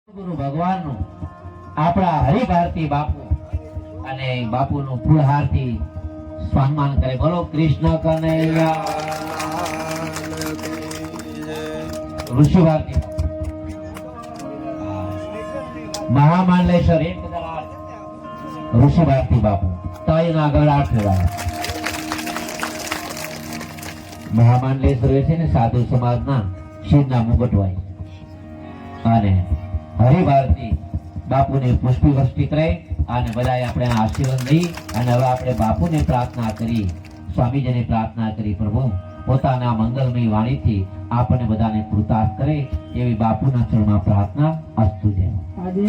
ગુરુ ભગવાનનું આપણા હરિભારતી બાપુ અને બાપુનું ફૂલહારથી સન્માન કરે. બોલો કૃષ્ણ કનૈયા. ઋષિ ભારતી મહામાંડલેશ્વર એક ઋષિ ભારતી બાપુ તયના ગળા ફેરવાયા. મહામાંડલેશ્વર છે ને સાધુ સમાજના શિવના મુગટવાય અને હરિભારતી બાપુને પુષ્પી વૃષ્ટિ કરે અને બધાએ આપણે આશીર્વાદ લઈ અને હવે આપણે બાપુને પ્રાર્થના કરી, સ્વામીજીને પ્રાર્થના કરી, પ્રભુ પોતાના મંગલમય વાણીથી આપણને બધાને કૃતાર્થ કરે એવી બાપુના ચરણમાં પ્રાર્થના અસ્તુ જય. આજે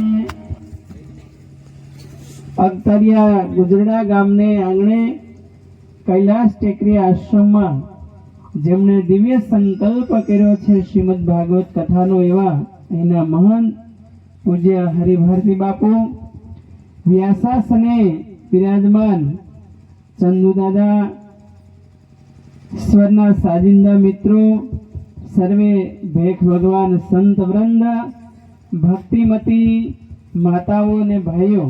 અગતરિયા ગુજરડા ગામને આંગણે કૈલાસ ટેકરી આશ્રમમાં જેમણે દિવ્ય સંકલ્પ કર્યો છે શ્રીમદ ભાગવત કથાનો, એવા એના મહંત પૂજ્ય હરિભારતી બાપુ વ્યાસાસને બિરાજમાન ચંદુ દાદા, ઈશ્વરના સાજિંદા મિત્રો, સર્વે ભેખ ભગવાન સંત વૃંદ, ભક્તિમતી માતાઓ અને ભાઈઓ,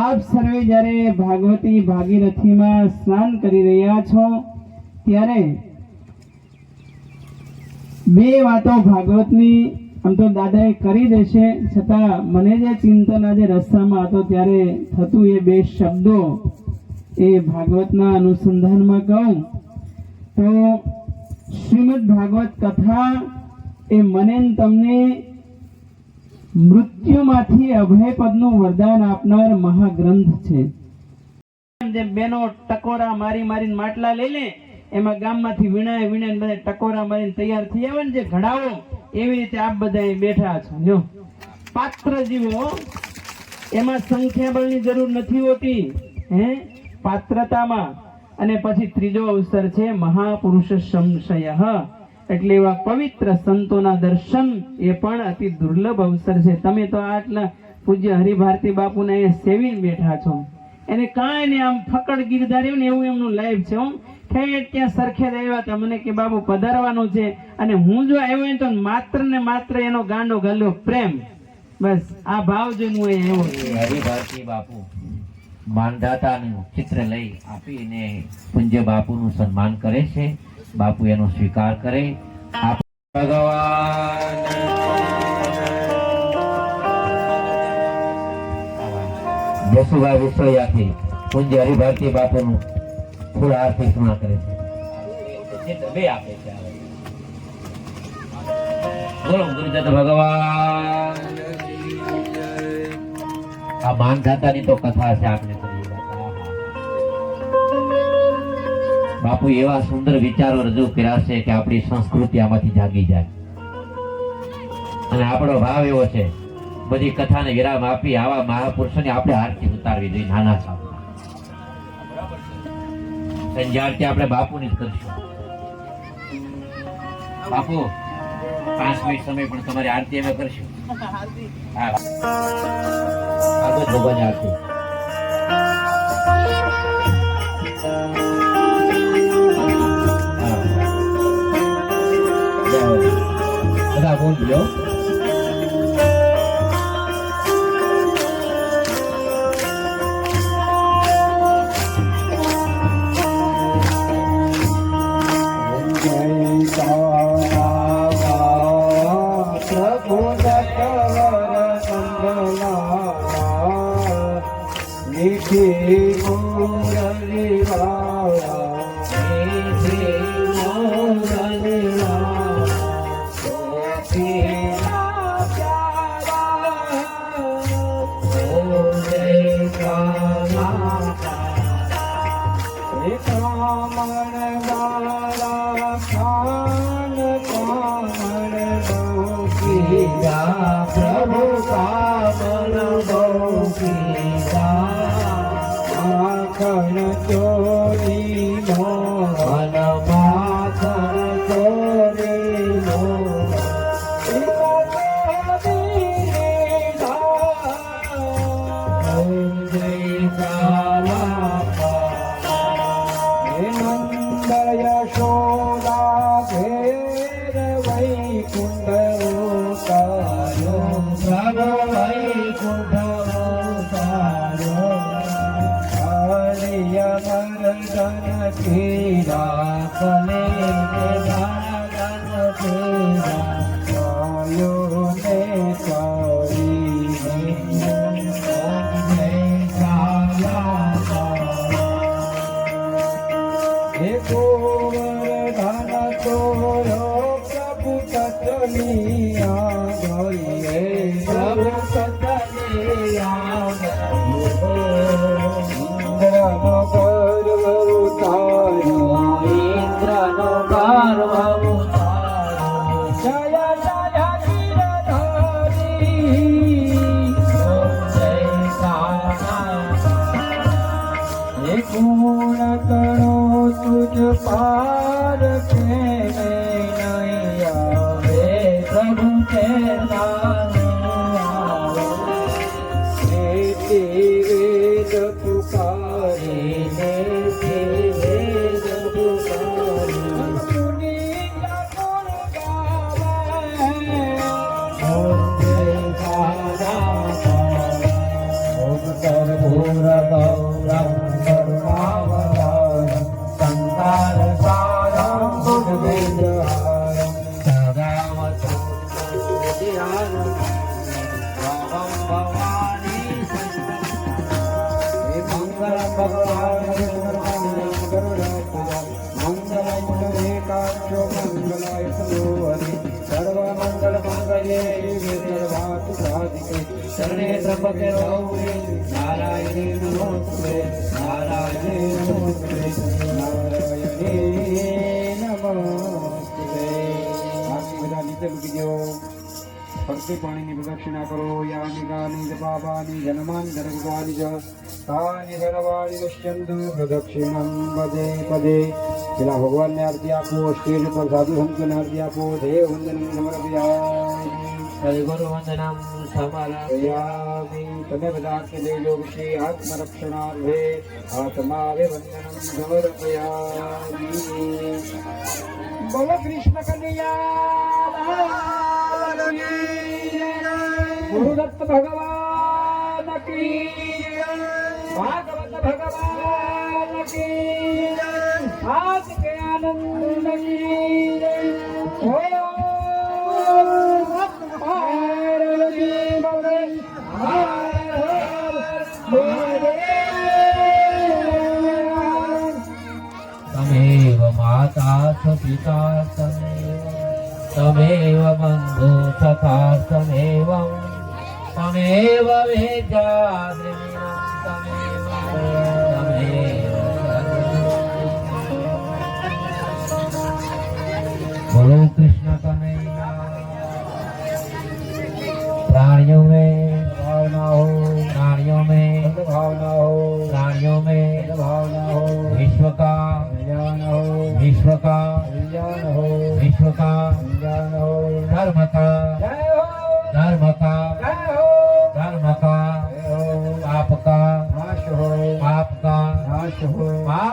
આપ સર્વે જ્યારે ભાગવતી ભાગીરથીમાં સ્નાન કરી રહ્યા છો ત્યારે બે વાતો ભાગવતની આમ તો દાદાએ કરી દેશે, છતાં મને જે ચિંતન આજે રસ્તામાં હતો ત્યારે થતું એ બે શબ્દો એ ભાગવતના અનુસંધાનમાં કહું તો શ્રીમદ ભાગવત કથા એ મને તમને મૃત્યુમાંથી અભયપદનું વરદાન આપનાર મહાગ્રંથ છે. જે બેનો ટકોરા મારી મારીને માટલા લઈ લે, એમાં ગામમાંથી વીણાય વીણાય બધા ટકોરા મારીને તૈયાર થઈ આવે ને જે ઘડાવો, એવી રીતે આપ બધા બેઠા છો. જો પાત્ર જીવો, એમાં સંખ્યાબળની જરૂર નથી હોતી, પાત્રતામાં. અને પછી ત્રીજો અવસર છે મહાપુરુષ સંશય, એટલે એવા પવિત્ર સંતોના દર્શન, એ પણ અતિ દુર્લભ અવસર છે. તમે તો આટલા પૂજ્ય હરિભારતી બાપુને અહીંયા સેવીને બેઠા છો, એને કાંઈ નહીં, આમ ફકડ ગીરધાર્યો ને એવું એમનું લાઈફ છે. ઠેઠ ત્યાં સરખેજ આવ્યા હતા, મને કે બાબુ પધારવાનું છે, અને હું જો આવ્યો તો માત્ર ને માત્ર એનો ગાંડો ગાલ્યો પ્રેમ, બસ આ ભાવ જોઈને હું એવો. હરિભારતી બાપુ માનદાતાનું ચિત્ર લઈ આપીને પૂજ્ય બાપુનું સન્માન કરે છે. બાપુ એનો સ્વીકાર કરે. ભગવાન જસુભાઈ વિશ્વયાથી પૂજ્ય હરિભારતી બાપુનું ફૂલ આરતી પૂર્ણ કરે છે. બે આપે છે. બોલો ગુરુદત્ત ભગવાન. આ માનધાતાની તો કથા છે આપણે કરી. બાપુ એવા સુંદર વિચારો રજૂ કર્યા છે કે આપણી સંસ્કૃતિ આમાંથી જાગી જાય. અને આપણો ભાવ એવો છે, બધી કથાને વિરામ આપી આવા મહાપુરુષોની આપણે આરતી ઉતારવી જોઈએ. નાના સાહેબ સંજારથી આપણે બાપુની જ કરીશું. બાપુ 5 મિનિટ સમય પણ તમારી આરતી અમે કરશું. ભગવાન આરતી બધા બોલજો. પ્રભુ કામન માખણ ચોરી મોહન માખણ ચોરી મોહન નંદ યશોદા ભેર વૈકુંઠ આંગળીએ પ્રભુ સતને આંગળીએ ઇન્દ્રનો ગર્વ ઉતાર્યો ઇન્દ્રનો ગર્વ ઉતાર્યો. જય જય ગિરધારી ઓમ જય કાના. એ ગુણ તણો તુજ પાર કે નહીં આવે પ્રભુ તેના આવે. વેદ પુકારીને વેદ પુકારી પુનિતા ગુણ ગાવે ઓમ જય કાના. ઓમ કર્પૂર ગૌરમ કરુણાવતારમ સંસાર સારમ ભુજગેન્દ્રહારમ સદાવતમ ધ્યાનમ ભવમ ભવાની હે મંગળ ભગવાન મંગલમ એકાક્ષો મંગલાય સરોહરિ સર્વ મંગલ મંગલે સર્વાર્થ સાધિકે શરણે ત્રંબકે ગૌરી નારાયણે નમોસ્તુતે નારાયણે નમોસ્તુતે. નારાયણે નમસ્તે. આખી બધા નીચે મૂકી દો. ફરતી પાણીની પ્રદક્ષિણા કરો. યાની ગાની જ પાપાની જન્માની ધર્મગાની જ તાની સર્વાણી નશ્યંતુ પ્રદક્ષિણમ પદે પદે. પેલા ભગવાનને આરતી આપો. સ્ટેજ ઉપર સાધુ સંતોને આરતી આપો. દેવ વંદન સમર્પયામિ. સદગુરુ વંદનમ સમર્પયામિ. તમે બધા આરતી લઈ લો. વિશે આત્મરક્ષણાર્થે આત્માવે વંદનમ સમર્પયામિ. બોલો કૃષ્ણ કનૈયા ગુરુદત્ત ભગવાન કી જય. ભાગવત ભગવાન કી જય. આજ કે આનંદ કી જય. ઓમ પાર્વતી પતે હર હર મહાદેવ. તમેવ માતા ચ પિતા તમેવ બંધુ સખા તમેવ તમેવ વેદ્યાદ્રવિણં તમેવ બોલો કૃષ્ણ કનૈયા. प्राणियों में भावना हो. प्राणियों में भावना हो. प्राणियों में भावना हो. विश्व का कल्याण हो. विश्व का कल्याण हो. विश्व का कल्याण हो. धर्म का जय हो. धर्म का जय हो. धर्म का जय हो. पाप का नाश हो. पाप का नाश हो. पाप